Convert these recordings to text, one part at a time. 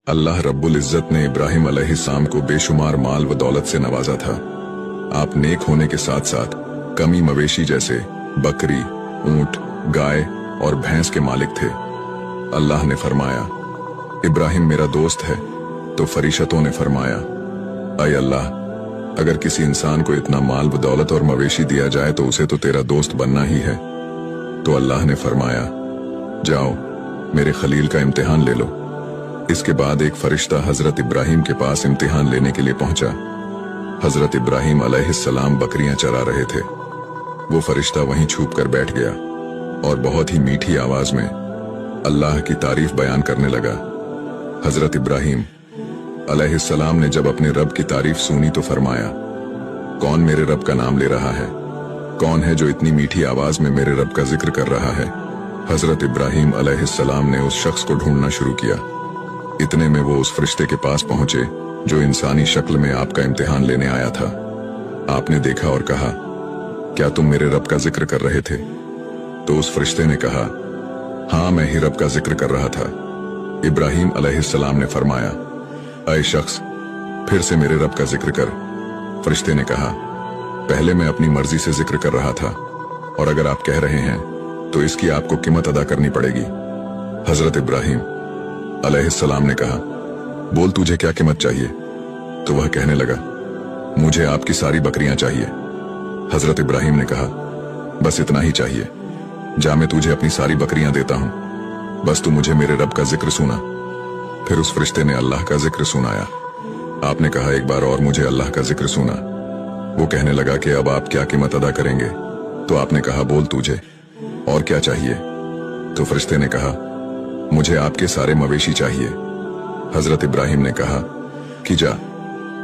अल्लाह रब्बुल इज्जत ने इब्राहिम अलैहिस्सलाम को बेशुमार माल व दौलत से नवाजा था। आप नेक होने के साथ साथ कमी मवेशी जैसे बकरी, ऊंट, गाय और भैंस के मालिक थे। अल्लाह ने फरमाया, इब्राहिम मेरा दोस्त है। तो फरिश्तों ने फरमाया, ऐ अल्लाह, अगर किसी इंसान को इतना माल व दौलत और मवेशी दिया जाए तो उसे तो तेरा दोस्त बनना ही है। तो अल्लाह ने फरमाया, जाओ मेरे खलील का इम्तिहान ले लो। इसके बाद एक फरिश्ता हजरत इब्राहिम के पास इम्तिहान लेने के लिए पहुंचा। हजरत इब्राहिम अलैहिस्सलाम बकरियां चरा रहे थे। वो फरिश्ता वहीं छुप कर बैठ गया और बहुत ही मीठी आवाज में अल्लाह की तारीफ बयान करने लगा। हजरत इब्राहिम अलैहिस्सलाम ने जब अपने रब की तारीफ सुनी तो फरमाया, कौन मेरे रब का नाम ले रहा है? कौन है जो इतनी मीठी आवाज में मेरे रब का जिक्र कर रहा है? हजरत इब्राहिम अलैहिस्सलाम ने उस शख्स को ढूंढना शुरू किया। इतने में वो उस फरिश्ते के पास पहुंचे जो इंसानी शक्ल में आपका इम्तिहान लेने आया था। आपने देखा और कहा, क्या तुम मेरे रब का जिक्र कर रहे थे? तो उस फरिश्ते ने कहा, हाँ, मैं ही रब का जिक्र कर रहा था। इब्राहिम अलैहिस्सलाम ने फरमाया, ऐ शख्स, फिर से मेरे रब का जिक्र कर। फरिश्ते ने कहा, पहले मैं अपनी मर्जी से जिक्र कर रहा था, और अगर आप कह रहे हैं तो इसकी आपको कीमत अदा करनी पड़ेगी। हजरत इब्राहिम अलैहिस्सलाम ने कहा, बोल तुझे क्या कीमत चाहिए? तो वह कहने लगा, मुझे आपकी सारी बकरियां चाहिए। हजरत इब्राहिम ने कहा, बस इतना ही चाहिए। जा, मैं तुझे अपनी सारी बकरियां देता हूं, बस तू मुझे मेरे रब का जिक्र सुना। फिर उस फरिश्ते ने अल्लाह का जिक्र सुनाया। आपने कहा, एक बार और मुझे अल्लाह का जिक्र सुना। वो कहने लगा कि अब आप क्या कीमत अदा करेंगे? तो आपने कहा, बोल तुझे और क्या चाहिए? तो फरिश्ते ने कहा, मुझे आपके सारे मवेशी चाहिए। हजरत इब्राहिम ने कहा कि जा,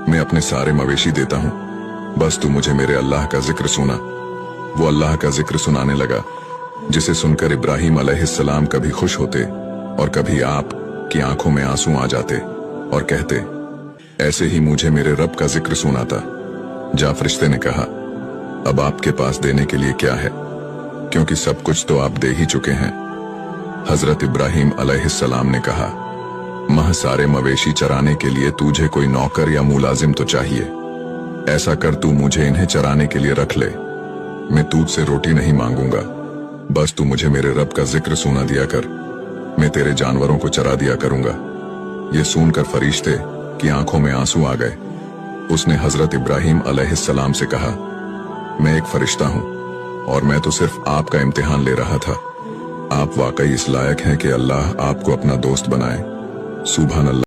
मैं अपने सारे मवेशी देता हूं, बस तू मुझे मेरे अल्लाह का जिक्र सुना। वो अल्लाह का जिक्र सुनाने लगा, जिसे सुनकर इब्राहिम अलैहिस्सलाम कभी खुश होते और कभी आप की आंखों में आंसू आ जाते और कहते, ऐसे ही मुझे मेरे रब का जिक्र सुनाता। जा, फरिश्ते ने कहा, अब आपके पास देने के लिए क्या है, क्योंकि सब कुछ तो आप दे ही चुके हैं। हजरत इब्राहिम अलैहिस्सलाम ने कहा, मह सारे मवेशी चराने के लिए तुझे कोई नौकर या मुलाजिम तो चाहिए। ऐसा कर, तू मुझे इन्हें चराने के लिए रख ले। मैं तुझसे रोटी नहीं मांगूंगा, बस तू मुझे मेरे रब का जिक्र सुना दिया कर। मैं तेरे जानवरों को चरा दिया करूंगा। ये सुनकर फरिश्ते की आंखों में आंसू आ गए। उसने हजरत इब्राहिम अलैहिस्सलाम से कहा, मैं एक फरिश्ता हूं और मैं तो सिर्फ आपका इम्तिहान ले रहा था। आप वाकई इस लायक हैं कि अल्लाह आपको अपना दोस्त बनाए। सुभान अल्लाह।